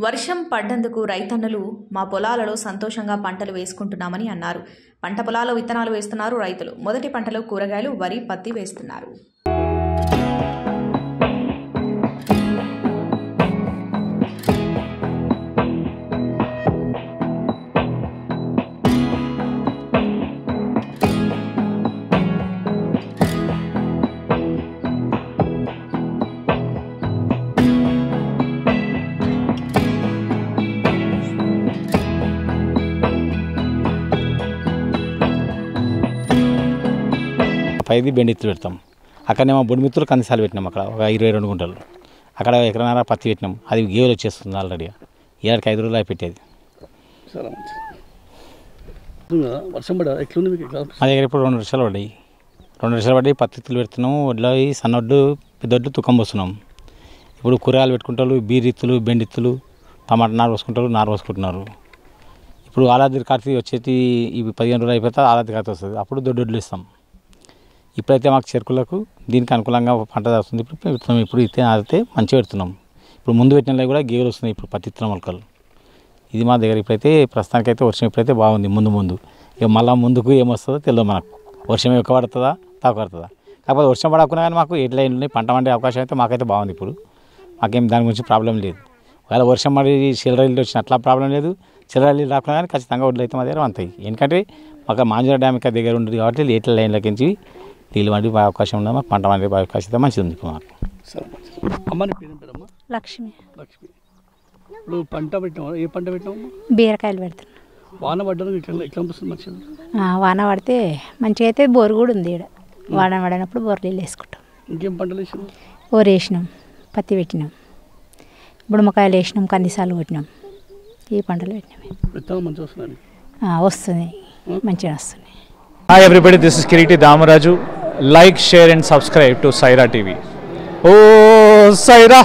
వర్షం పడ్డందుకు రైతన్నలు మా పొలాలలో సంతోషంగా పంటలు వేసుకుంటున్నామని అన్నారు. పంట పొలాల్లో విత్తనాలు వేస్తున్నారు రైతులు. మొదటి పంటలో కూరగాయలు, వరి, పత్తి వేస్తున్నారు. పైది బెండిత్తులు పెడతాం. అక్కడనే మా బొడిమిత్తులు కందిసాలు పెట్టినాం. అక్కడ ఒక 22 గుంటలు అక్కడ ఎకరన్నర పత్తి పెట్టినాం. అది గేవెలు వచ్చేస్తుంది ఆల్రెడీ. ఏడాదికి 5 రోజులు పెట్టేది. మా దగ్గర ఇప్పుడు 2 వర్షాలు పడ్డాయి. 2 వర్షాలు పడ్డాయి. పత్తిత్తులు పెడుతున్నాము. వడ్లు సన్నొడ్డు పెద్దొడ్లు తుక్కం పోస్తున్నాం. ఇప్పుడు కూరగాయలు పెట్టుకుంటారు. బీరిత్తులు, బెండిత్తులు, టమాటా నారు పోసుకుంటారు. నారు పోసుకుంటున్నారు. ఇప్పుడు ఆలాది కార్తీ వచ్చేది ఇవి 15 రోజులు అయిపోతే ఆలాది కార్తీ వస్తుంది. అప్పుడు దొడ్డొడ్లు ఇస్తాం. ఇప్పుడైతే మాకు చెరుకులకు దీనికి అనుకూలంగా పంట వస్తుంది. ఇప్పుడు ఇస్తే ఆడితే మంచిగా పెడుతున్నాం. ఇప్పుడు ముందు పెట్టినవి కూడా గేవెలు వస్తున్నాయి. ఇప్పుడు పత్తి ఇత్తనం మొలకలు ఇది మా దగ్గర ఇప్పుడైతే ప్రస్తుతానికైతే వర్షం ఇప్పుడైతే బాగుంది. ముందు ఇక మళ్ళీ ముందుకు ఏమొస్తుందో తెలియదు మనకు. వర్షం ఎక్కువ పడుతుందా తక్కువ పడుతుందా. కాకపోతే వర్షం పడకున్నా కానీ మాకు ఎట్లా ఉన్నాయి పంట పండే అవకాశం అయితే మాకైతే బాగుంది. ఇప్పుడు మాకేం దాని గురించి ప్రాబ్లం లేదు. ఒకవేళ వర్షం పడి చిల్లరలు వచ్చిన అట్లా ప్రాబ్లం లేదు. చిల్లరలు రాకున్నా కానీ ఖచ్చితంగా వడ్లు అయితే మా దగ్గర అంతాయి. ఎందుకంటే మాకు మాంజర డ్యామ్ ఇక్కడ దగ్గర ఉంటుంది కాబట్టి ఎట్ల లైన్లకించి నీళ్ళు వండి అవకాశం ఉన్నది. మాకు పంట వండే అవకాశం అయితే మంచిది ఉంది మాకు. లక్ష్మి. ఇప్పుడు పంట పెట్టినాము. ఏ పంట పెట్టినాము? బీరకాయలు పెడుతున్నాం. వాన పడ్డది ఎట్లా అనిపిస్తుంది మంచిది? వాన పడితే మంచిగా అయితే బోరు కూడా ఉంది. ఇక్కడ వాన పడినప్పుడు బోరు నీళ్ళు వేసుకుంటాం. ఇంకేం పంటలు వేసినాం? ఓరు వేసినాం, పత్తి పెట్టినాం, బుడమకాయలు వేసినాం, కందిసాలు కొట్టినాం. ఈ పంటలు పెట్టినాం. విత్తనాలు మంచిగా వస్తున్నాయి. వస్తుంది, మంచిగా వస్తుంది. Hi everybody, this is Kiriti Damaraju. Like, share and subscribe to Saira TV. Oh Saira!